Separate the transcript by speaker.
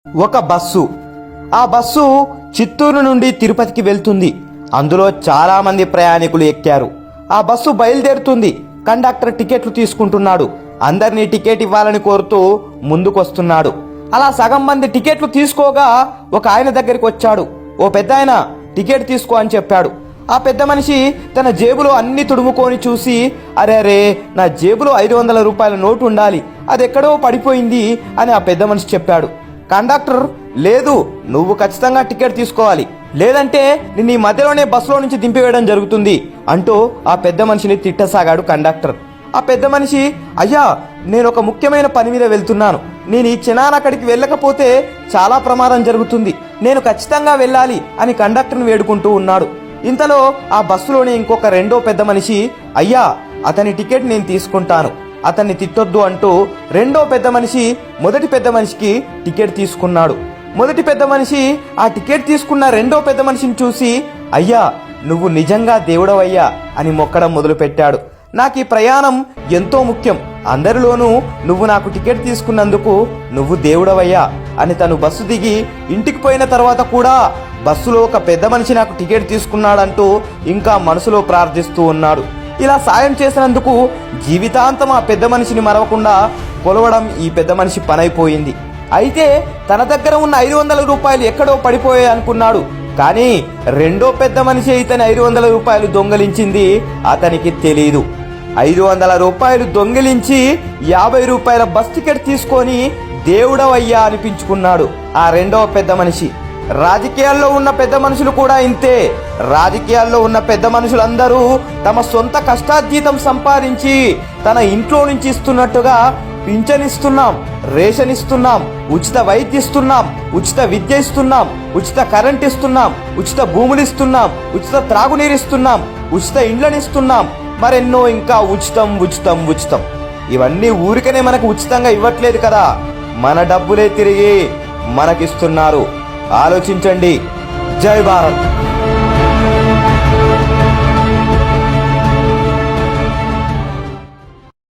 Speaker 1: ఒక బస్సు. ఆ బస్సు చిత్తూరు నుండి తిరుపతికి వెళ్తుంది. అందులో చాలా మంది ప్రయాణికులు ఎక్కారు. ఆ బస్సు బయలుదేరుతుంది. కండక్టర్ టికెట్లు తీసుకుంటున్నాడు. అందరినీ టికెట్ ఇవ్వాలని కోరుతూ ముందుకొస్తున్నాడు. అలా సగం మంది టికెట్లు తీసుకోగా ఒక ఆయన దగ్గరికి వచ్చాడు. ఓ పెద్ద ఆయన, టికెట్ తీసుకో అని చెప్పాడు. ఆ పెద్ద మనిషి తన జేబులో అన్ని తుడుముకొని చూసి, అరే నా జేబులో 500 రూపాయల నోటు ఉండాలి, అది ఎక్కడో పడిపోయింది అని ఆ పెద్ద మనిషి చెప్పాడు. కండక్టర్, లేదు, నువ్వు ఖచ్చితంగా టికెట్ తీసుకోవాలి, లేదంటే నిన్ను ఈ మధ్యలోనే బస్సులో నుంచి దింపివేయడం జరుగుతుంది అంటూ ఆ పెద్ద మనిషిని తిట్టసాగాడు కండక్టర్. ఆ పెద్ద మనిషి, అయ్యా, నేను ఒక ముఖ్యమైన పని మీద వెళ్తున్నాను, నేను ఈ క్షణాన అక్కడికి వెళ్ళకపోతే చాలా ప్రమాదం జరుగుతుంది, నేను ఖచ్చితంగా వెళ్ళాలి అని కండక్టర్ని వేడుకుంటూ ఉన్నాడు. ఇంతలో ఆ బస్సులోని ఇంకొక రెండో పెద్ద మనిషి, అయ్యా, అతని టికెట్ నేను తీసుకుంటాను, అతన్ని తిట్టొద్దు అంటూ రెండో పెద్ద మనిషి మొదటి పెద్ద మనిషికి టికెట్ తీసుకున్నాడు. మొదటి పెద్ద మనిషి ఆ టికెట్ తీసుకున్న రెండో పెద్ద మనిషిని చూసి, అయ్యా, నువ్వు నిజంగా దేవుడవయ్యా అని మొక్కడం మొదలుపెట్టాడు. నాకు ఈ ప్రయాణం ఎంతో ముఖ్యం, అందరిలోనూ నువ్వు నాకు టికెట్ తీసుకున్నందుకు నువ్వు దేవుడవయ్యా అని తను బస్సు దిగి ఇంటికి పోయిన తర్వాత కూడా బస్సులో ఒక పెద్ద మనిషి నాకు టికెట్ తీసుకున్నాడంటూ ఇంకా మనసులో ప్రార్థిస్తూ ఉన్నాడు. ఇలా సాయం చేసినందుకు జీవితాంతం ఆ పెద్ద మనిషిని మరవకుండా కొలవడం ఈ పెద్ద మనిషి పనైపోయింది. అయితే తన దగ్గర ఉన్న 500 రూపాయలు ఎక్కడో పడిపోయాయి అనుకున్నాడు. కానీ రెండో పెద్ద మనిషి ఇతని 500 రూపాయలు దొంగలించింది అతనికి తెలీదు. 500 రూపాయలు దొంగిలించి 50 రూపాయల బస్ టికెట్ తీసుకొని దేవుడవయ్యా అనిపించుకున్నాడు ఆ రెండవ పెద్ద మనిషి. రాజకీయాల్లో ఉన్న పెద్ద మనుషులు కూడా ఇంతే. రాజకీయాల్లో ఉన్న పెద్ద మనుషులందరూ తమ సొంత కష్టార్జితం సంపాదించి తన ఇంట్లో నుంచి ఇస్తున్నట్టుగా పింఛన్ ఇస్తున్నాం, రేషన్ ఇస్తున్నాం, ఉచిత వైద్య ఇస్తున్నాం, ఉచిత విద్య ఇస్తున్నాం, ఉచిత కరెంట్ ఇస్తున్నాం, ఉచిత భూములు ఇస్తున్నాం, ఉచిత త్రాగునీరు ఇస్తున్నాం, ఉచిత ఇండ్లను ఇస్తున్నాం, మరెన్నో ఇంకా ఉచితం ఉచితం ఉచితం. ఇవన్నీ ఊరికనే మనకు ఉచితంగా ఇవ్వట్లేదు కదా, మన డబ్బులే తిరిగి మనకిస్తున్నారు. ఆలోచించండి. జై భారత్.